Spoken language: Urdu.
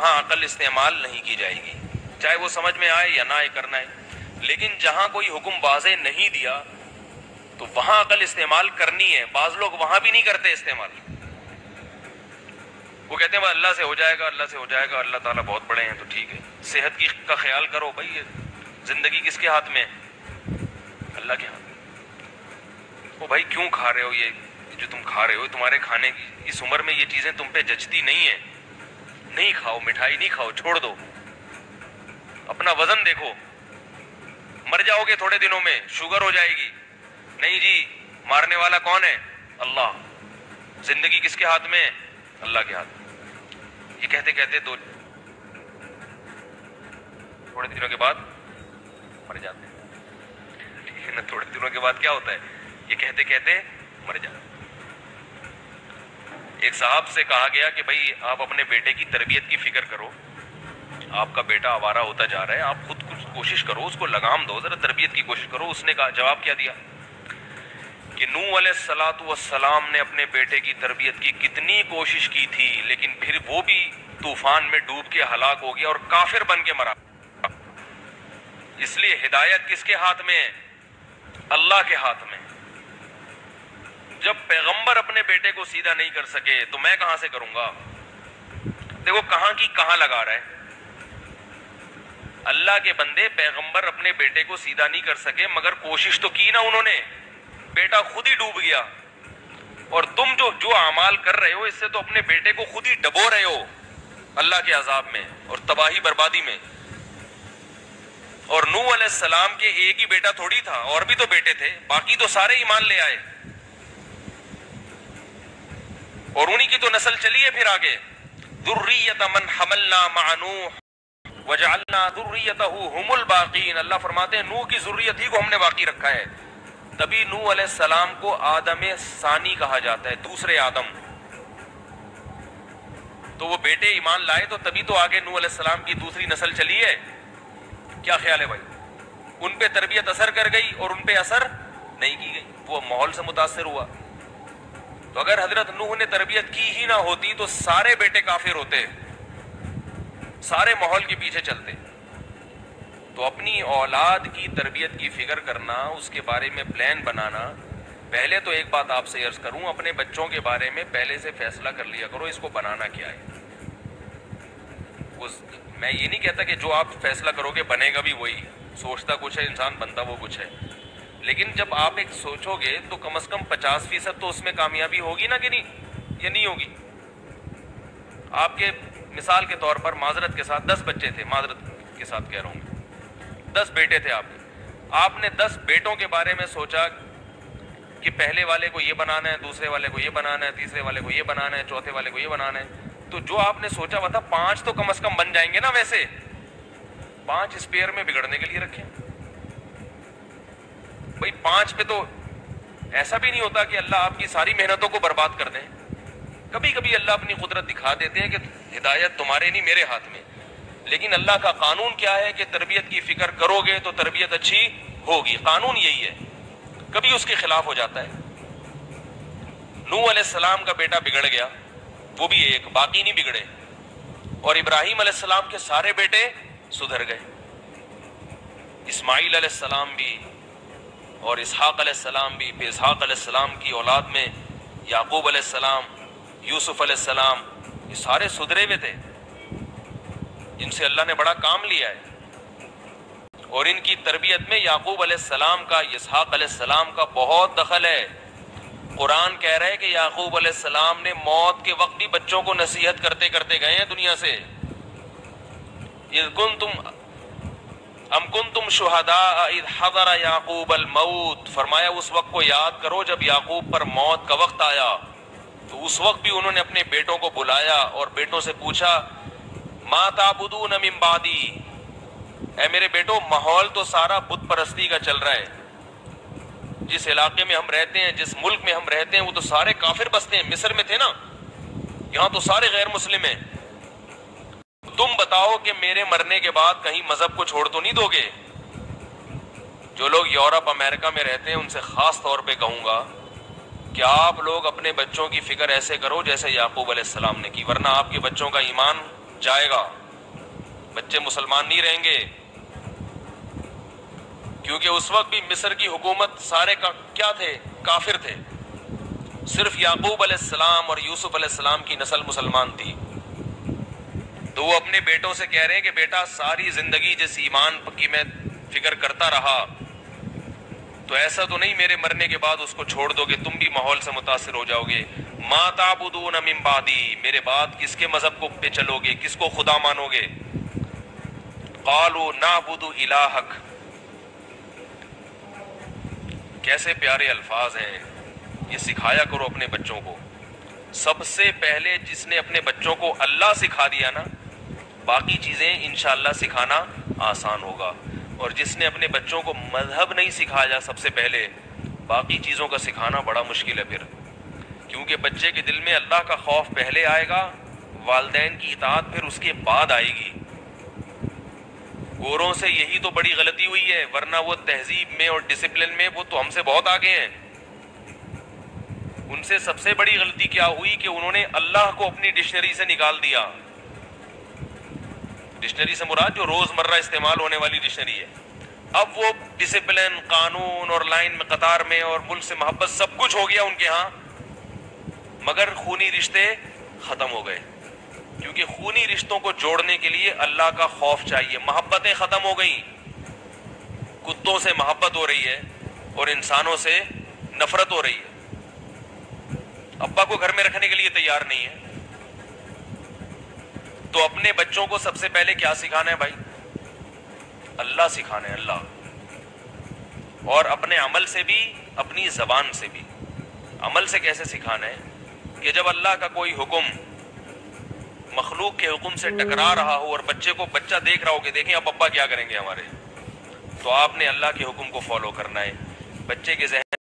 وہاں عقل استعمال نہیں کی جائے گی، چاہے وہ سمجھ میں آئے یا نہ آئے کرنا ہے. لیکن جہاں کوئی حکم واضح نہیں دیا تو وہاں عقل استعمال کرنی ہے. بعض لوگ وہاں بھی نہیں کرتے استعمال، وہ کہتے ہیں اللہ سے ہو جائے گا، اللہ سے ہو جائے گا، اللہ تعالیٰ بہت بڑے ہیں تو ٹھیک ہے. صحت کا خیال کرو بھائی، زندگی کس کے ہاتھ میں ہے؟ اللہ کے ہاتھ میں. وہ بھائی کیوں کھا رہے ہو؟ یہ جو تم کھا رہے ہو، تمہارے کھانے کی اس عمر میں یہ چیزیں تم پہ جچتی نہیں ہیں. نہیں کھاؤ، مٹھائی نہیں کھاؤ، چھوڑ دو. اپنا وزن دیکھو، مر جاؤ گے تھوڑے دنوں میں، شوگر ہو جائے گی. نہیں جی، مارنے والا کون ہے؟ اللہ. زندگی کس کے ہاتھ میں ہے؟ اللہ کے ہاتھ میں. یہ کہتے کہتے تو تھوڑے دنوں کے بعد مر جاتے ہیں. ٹھیک ہے نا؟ تھوڑے دنوں کے بعد کیا ہوتا ہے؟ یہ کہتے کہتے مر جاتے. ایک صاحب سے کہا گیا کہ بھائی آپ اپنے بیٹے کی تربیت کی فکر کرو، آپ کا بیٹا آوارہ ہوتا جا رہا ہے، آپ خود کچھ کوشش کرو، اس کو لگام دو، ذرا تربیت کی کوشش کرو. اس نے کہا، جواب کیا دیا کہ نوح علیہ السلام نے اپنے بیٹے کی تربیت کی کتنی کوشش کی تھی، لیکن پھر وہ بھی طوفان میں ڈوب کے ہلاک ہو گیا اور کافر بن کے مرا. اس لیے ہدایت کس کے ہاتھ میں ہے؟ اللہ کے ہاتھ میں. جب پیغمبر اپنے بیٹے کو سیدھا نہیں کر سکے تو میں کہاں سے کروں گا؟ دیکھو کہاں کی کہاں لگا رہا ہے. اللہ کے بندے پیغمبر اپنے بیٹے کو سیدھا نہیں کر سکے، مگر کوشش تو کی نا انہوں نے. بیٹا خود ہی ڈوب گیا. اور تم جو اعمال کر رہے ہو، اس سے تو اپنے بیٹے کو خود ہی ڈبو رہے ہو اللہ کے عذاب میں اور تباہی بربادی میں. اور نوح علیہ السلام کے ایک ہی بیٹا تھوڑی تھا، اور بھی تو بیٹے تھے، باقی تو سارے ایمان لے آئے اور انہی کی تو نسل چلی ہے پھر آگے. ذریۃ من حملنا مع نوح وجعلنا ذریتہ هم الباقین. اللہ فرماتے ہیں نوح کی ذریت ہی کو ہم نے باقی رکھا ہے. تبھی نوح علیہ السلام کو آدم ثانی کہا جاتا ہے، دوسرے آدم. تو وہ بیٹے ایمان لائے تو تبھی تو آگے نوح علیہ السلام کی دوسری نسل چلی ہے. کیا خیال ہے بھائی؟ ان پہ تربیت اثر کر گئی اور ان پہ اثر نہیں کی گئی، وہ ماحول سے متاثر ہوا. تو اگر حضرت نوح نے تربیت کی ہی نہ ہوتی تو سارے بیٹے کافر ہوتے، سارے ماحول کے پیچھے چلتے. تو اپنی اولاد کی تربیت کی فکر کرنا، اس کے بارے میں پلان بنانا. پہلے تو ایک بات آپ سے عرض کروں، اپنے بچوں کے بارے میں پہلے سے فیصلہ کر لیا کرو اس کو بنانا کیا ہے. میں یہ نہیں کہتا کہ جو آپ فیصلہ کرو گے بنے گا بھی وہی. سوچتا کچھ ہے انسان، بنتا وہ کچھ ہے. لیکن جب آپ ایک سوچو گے تو کم از کم 50% تو اس میں کامیابی ہوگی نا کہ نہیں؟ یہ نہیں ہوگی. آپ کے مثال کے طور پر معذرت کے ساتھ 10 بچے تھے، معذرت کے ساتھ کہہ رہا ہوں، 10 بیٹے تھے آپ کے. آپ نے 10 بیٹوں کے بارے میں سوچا کہ پہلے والے کو یہ بنانا ہے، دوسرے والے کو یہ بنانا ہے، تیسرے والے کو یہ بنانا ہے، چوتھے والے کو یہ بنانا ہے. تو جو آپ نے سوچا ہوا تھا 5 تو کم از کم بن جائیں گے نا. ویسے 5 اسپیئر میں بگڑنے کے لیے رکھیں بھائی. 5 پہ تو ایسا بھی نہیں ہوتا کہ اللہ آپ کی ساری محنتوں کو برباد کر دیں. کبھی کبھی اللہ اپنی قدرت دکھا دیتے ہیں کہ ہدایت تمہارے نہیں میرے ہاتھ میں. لیکن اللہ کا قانون کیا ہے کہ تربیت کی فکر کرو گے تو تربیت اچھی ہوگی. قانون یہی ہے، کبھی اس کے خلاف ہو جاتا ہے. نوح علیہ السلام کا بیٹا بگڑ گیا، وہ بھی ایک، باقی نہیں بگڑے. اور ابراہیم علیہ السلام کے سارے بیٹے سدھر گئے. اسماعیل علیہ السلام بھی اور اسحاق علیہ السلام بھی. پھر اسحاق علیہ السلام کی اولاد میں یعقوب علیہ السلام، یوسف علیہ السلام، یہ سارے سدھرے ہوئے تھے جن سے اللہ نے بڑا کام لیا ہے. اور ان کی تربیت میں یعقوب علیہ السلام کا، اسحاق علیہ السلام کا بہت دخل ہے. قرآن کہہ رہا ہے کہ یعقوب علیہ السلام نے موت کے وقت بھی بچوں کو نصیحت کرتے کرتے گئے ہیں دنیا سے. اذ کنتم شہداء اذ حضر یعقوب الموت، فرمایا اس وقت کو یاد کرو جب یعقوب پر موت کا وقت آیا. تو اس وقت بھی انہوں نے اپنے بیٹوں کو بلایا اور بیٹوں سے پوچھا ما تعبدون من بعدی، اے میرے بیٹو ماحول تو سارا بت پرستی کا چل رہا ہے. جس علاقے میں ہم رہتے ہیں، جس ملک میں ہم رہتے ہیں، وہ تو سارے کافر بستے ہیں. مصر میں تھے نا، یہاں تو سارے غیر مسلم ہیں. تم بتاؤ کہ میرے مرنے کے بعد کہیں مذہب کو چھوڑ تو نہیں دو گے؟ جو لوگ یورپ امریکہ میں رہتے ہیں ان سے خاص طور پہ کہوں گا کہ آپ لوگ اپنے بچوں کی فکر ایسے کرو جیسے یعقوب علیہ السلام نے کی، ورنہ آپ کے بچوں کا ایمان جائے گا، بچے مسلمان نہیں رہیں گے، کیونکہ اس وقت بھی مصر کی حکومت سارے کیا تھے؟ کافر تھے، صرف یعقوب علیہ السلام اور یوسف علیہ السلام کی نسل مسلمان تھی۔ تو وہ اپنے بیٹوں سے کہہ رہے ہیں کہ بیٹا ساری زندگی جس ایمان کی میں فکر کرتا رہا، تو ایسا تو نہیں میرے مرنے کے بعد اس کو چھوڑ دو گے، تم بھی ماحول سے متاثر ہو جاؤ گے۔ ما تعبدون من بعدی، میرے بعد کس کے مذہب کو پہ چلو گے، کس کو خدا مانو گے؟ قالوا نعبد الہک، کیسے پیارے الفاظ ہیں، یہ سکھایا کرو اپنے بچوں کو۔ سب سے پہلے جس نے اپنے بچوں کو اللہ سکھا دیا نا، باقی چیزیں انشاءاللہ سکھانا آسان ہوگا، اور جس نے اپنے بچوں کو مذہب نہیں سکھایا سب سے پہلے، باقی چیزوں کا سکھانا بڑا مشکل ہے پھر، کیونکہ بچے کے دل میں اللہ کا خوف پہلے آئے گا، والدین کی اطاعت پھر اس کے بعد آئے گی۔ گوروں سے یہی تو بڑی غلطی ہوئی ہے، ورنہ وہ تہذیب میں اور ڈسپلن میں وہ تو ہم سے بہت آگے ہیں۔ ان سے سب سے بڑی غلطی کیا ہوئی کہ انہوں نے اللہ کو اپنی ڈکشنری سے نکال دیا۔ ڈکشنری سے مراد جو روز مرہ استعمال ہونے والی ڈکشنری ہے۔ اب وہ ڈسپلن، قانون اور لائن میں، قطار میں اور ملک سے محبت سب کچھ ہو گیا ان کے ہاں، مگر خونی رشتے ختم ہو گئے، کیونکہ خونی رشتوں کو جوڑنے کے لیے اللہ کا خوف چاہیے۔ محبتیں ختم ہو گئیں، کتوں سے محبت ہو رہی ہے اور انسانوں سے نفرت ہو رہی ہے۔ ابا کو گھر میں رکھنے کے لیے تیار نہیں ہے۔ تو اپنے بچوں کو سب سے پہلے کیا سکھانا ہے بھائی؟ اللہ سکھانا ہے، اللہ، اور اپنے عمل سے بھی، اپنی زبان سے بھی۔ عمل سے کیسے سکھانا ہے؟ کہ جب اللہ کا کوئی حکم مخلوق کے حکم سے ٹکرا رہا ہو اور بچہ دیکھ رہا ہو کہ دیکھیں اب ابا کیا کریں گے ہمارے، تو آپ نے اللہ کے حکم کو فالو کرنا ہے۔ بچے کے ذہن